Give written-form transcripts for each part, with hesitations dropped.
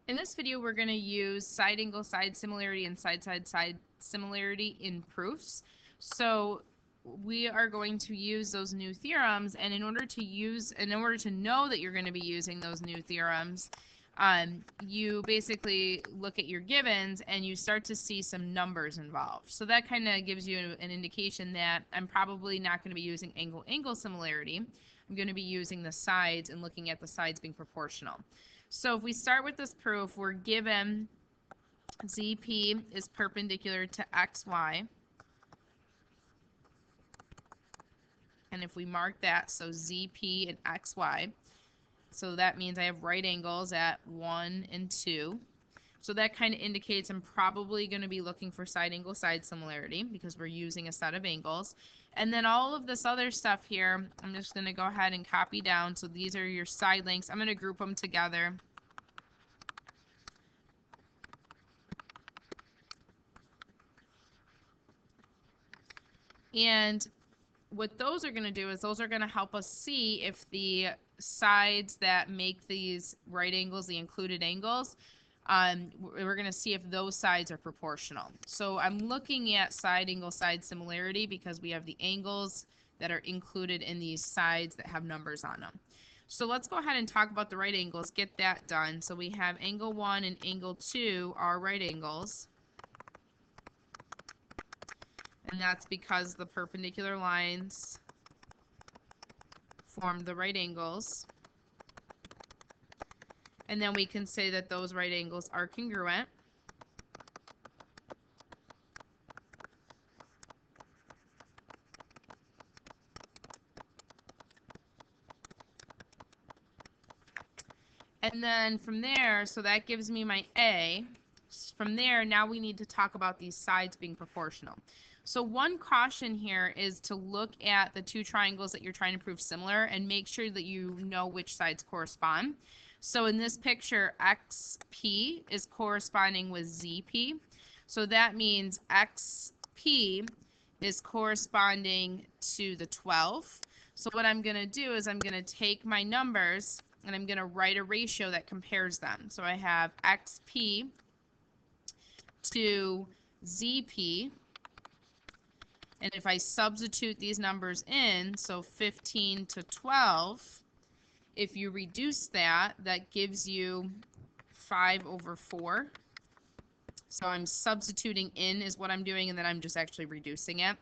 In this video, we're going to use side angle side similarity and side similarity in proofs. So we are going to use those new theorems, and in order to know that you're going to be using those new theorems, you basically look at your givens and you start to see some numbers involved. So that kind of gives you an indication that I'm probably not going to be using angle-angle similarity. I'm going to be using the sides and looking at the sides being proportional. So if we start with this proof, we're given ZP is perpendicular to XY. And if we mark that, so ZP and XY, so that means I have right angles at 1 and 2. So that kind of indicates I'm probably going to be looking for side angle side similarity because we're using a set of angles. And then all of this other stuff here, I'm just going to go ahead and copy down. So these are your side lengths. I'm going to group them together. And what those are going to do is those are going to help us see if the sides that make these right angles, the included angles, we're going to see if those sides are proportional. So I'm looking at side angle side similarity because we have the angles that are included in these sides that have numbers on them. So let's go ahead and talk about the right angles, get that done. So we have angle 1 and angle 2 are right angles. And that's because the perpendicular lines form the right angles. And then we can say that those right angles are congruent. And then from there, so that gives me my A. From there, now we need to talk about these sides being proportional. So one caution here is to look at the two triangles that you're trying to prove similar and make sure that you know which sides correspond. So in this picture, XP is corresponding with ZP. So that means XP is corresponding to the 12. So what I'm going to do is I'm going to take my numbers and I'm going to write a ratio that compares them. So I have XP to ZP. And if I substitute these numbers in, so 15 to 12, if you reduce that, that gives you 5/4. So I'm substituting in is what I'm doing, and then I'm just actually reducing it.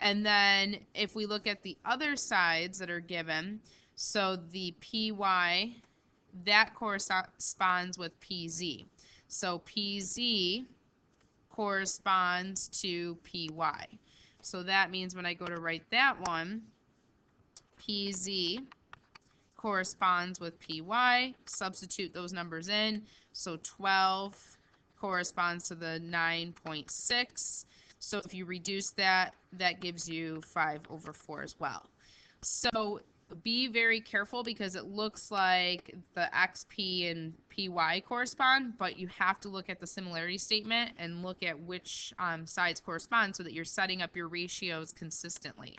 And then if we look at the other sides that are given, so the PY, that corresponds with PZ. So PZ corresponds to PY. So that means when I go to write that one, PZ corresponds with PY, substitute those numbers in. So 12 corresponds to the 9.6. So if you reduce that, that gives you 5/4 as well. So be very careful because it looks like the XP and PY correspond, but you have to look at the similarity statement and look at which sides correspond so that you're setting up your ratios consistently.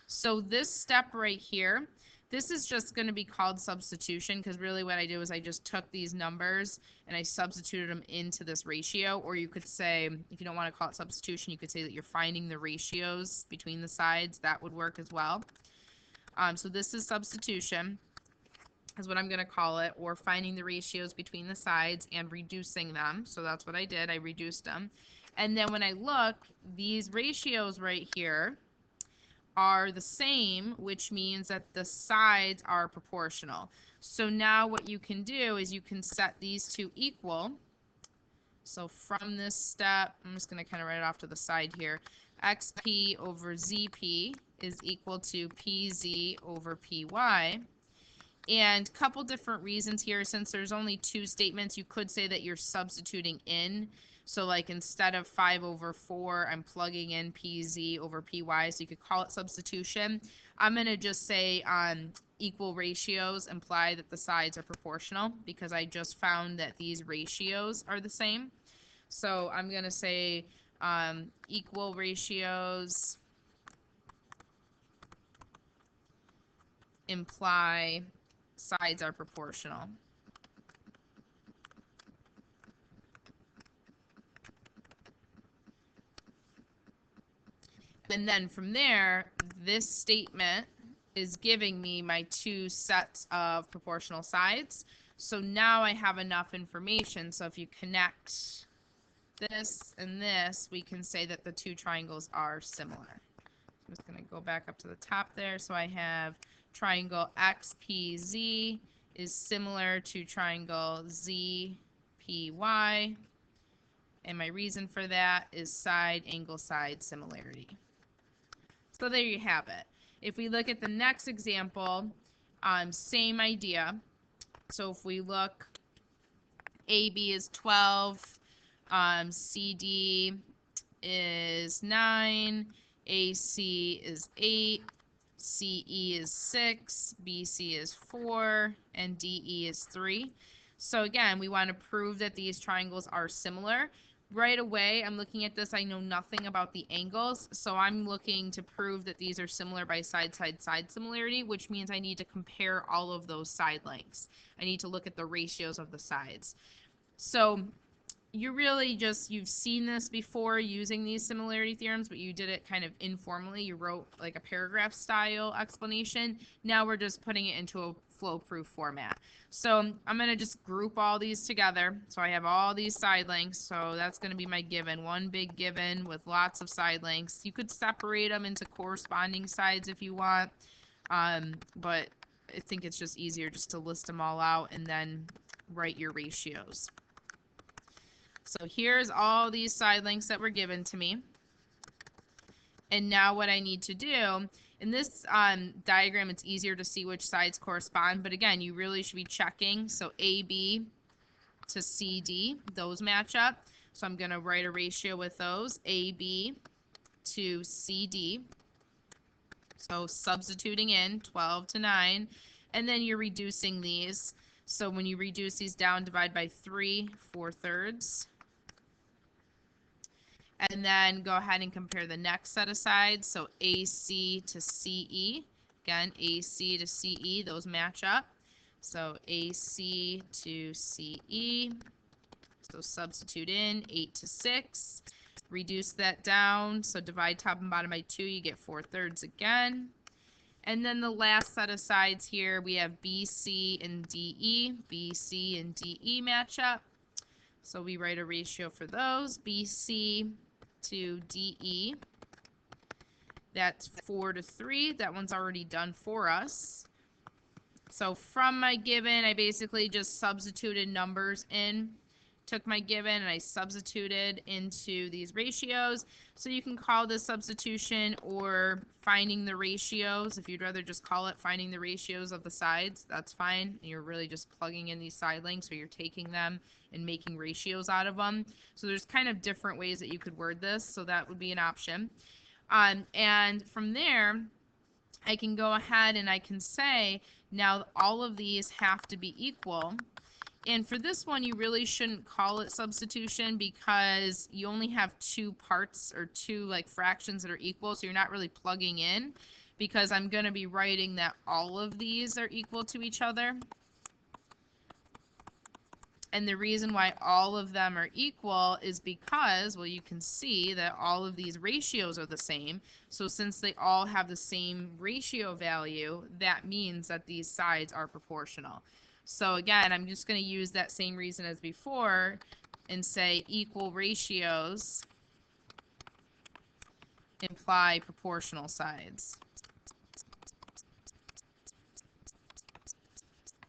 So this step right here, this is just going to be called substitution because really what I do is I just took these numbers and I substituted them into this ratio. Or you could say, if you don't want to call it substitution, you could say that you're finding the ratios between the sides. That would work as well. So this is substitution, is what I'm going to call it, or finding the ratios between the sides and reducing them. So that's what I did. I reduced them. And then when I look, these ratios right here are the same, which means that the sides are proportional. So now what you can do is you can set these two equal. So from this step, I'm just going to kind of write it off to the side here. XP over ZP is equal to PZ over PY. And a couple different reasons here. Since there's only two statements, you could say that you're substituting in. So like instead of 5/4, I'm plugging in PZ over PY. So you could call it substitution. I'm going to just say equal ratios imply that the sides are proportional because I just found that these ratios are the same. So I'm going to say equal ratios imply sides are proportional. And then from there, this statement is giving me my two sets of proportional sides. So now I have enough information. So if you connect this and this, we can say that the two triangles are similar. I'm just going to go back up to the top there. So I have triangle XPZ is similar to triangle ZPY. And my reason for that is side angle side similarity. So there you have it. If we look at the next example, same idea. So if we look, AB is 12, CD is 9, AC is 8, CE is 6, BC is 4, and DE is 3. So again, we want to prove that these triangles are similar. Right away, I'm looking at this, I know nothing about the angles, so I'm looking to prove that these are similar by side, side, side similarity, which means I need to compare all of those side lengths. I need to look at the ratios of the sides. So you really just, you've seen this before using these similarity theorems, but you did it kind of informally. You wrote like a paragraph style explanation. Now we're just putting it into a flow-proof format. So I'm going to just group all these together. So I have all these side lengths. So that's going to be my given, one big given with lots of side lengths. You could separate them into corresponding sides if you want, but I think it's just easier just to list them all out and then write your ratios. So here's all these side lengths that were given to me. And now what I need to do, in this diagram, it's easier to see which sides correspond. But again, you really should be checking. So AB to CD, those match up. So I'm going to write a ratio with those. AB to CD. So substituting in 12 to 9. And then you're reducing these. So when you reduce these down, divide by 3, 4/3. And then go ahead and compare the next set of sides. So AC to CE. Again, AC to CE, those match up. So AC to CE. So substitute in 8 to 6. Reduce that down. So divide top and bottom by 2, you get 4/3 again. And then the last set of sides here, we have BC and DE. BC and DE match up. So we write a ratio for those. BC to DE. That's 4 to 3. That one's already done for us. So from my given, I basically just substituted numbers in. Took my given and I substituted into these ratios. So you can call this substitution or finding the ratios. If you'd rather just call it finding the ratios of the sides, that's fine. You're really just plugging in these side lengths, or you're taking them and making ratios out of them. So there's kind of different ways that you could word this. So that would be an option. And from there, I can go ahead and I can say, now all of these have to be equal. And for this one, you really shouldn't call it substitution because you only have two parts or two like fractions that are equal. So you're not really plugging in, because I'm going to be writing that all of these are equal to each other. And the reason why all of them are equal is because, well, you can see that all of these ratios are the same. So since they all have the same ratio value, that means that these sides are proportional. So again, I'm just going to use that same reason as before and say equal ratios imply proportional sides.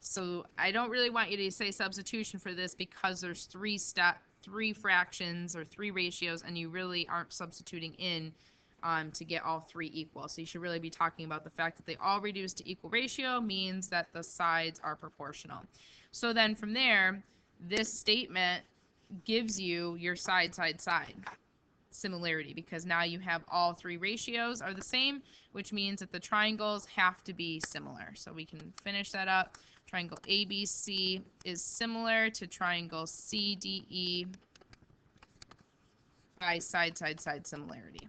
So I don't really want you to say substitution for this because there's three fractions or three ratios, and you really aren't substituting in to get all three equal. So you should really be talking about the fact that they all reduce to equal ratio means that the sides are proportional. So then from there, this statement gives you your side, side, side similarity, because now you have all three ratios are the same, which means that the triangles have to be similar. So we can finish that up. Triangle ABC is similar to triangle CDE by side, side, side similarity.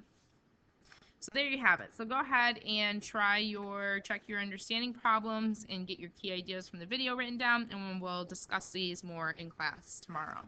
So there you have it. So go ahead and check your understanding problems and get your key ideas from the video written down, and we'll discuss these more in class tomorrow.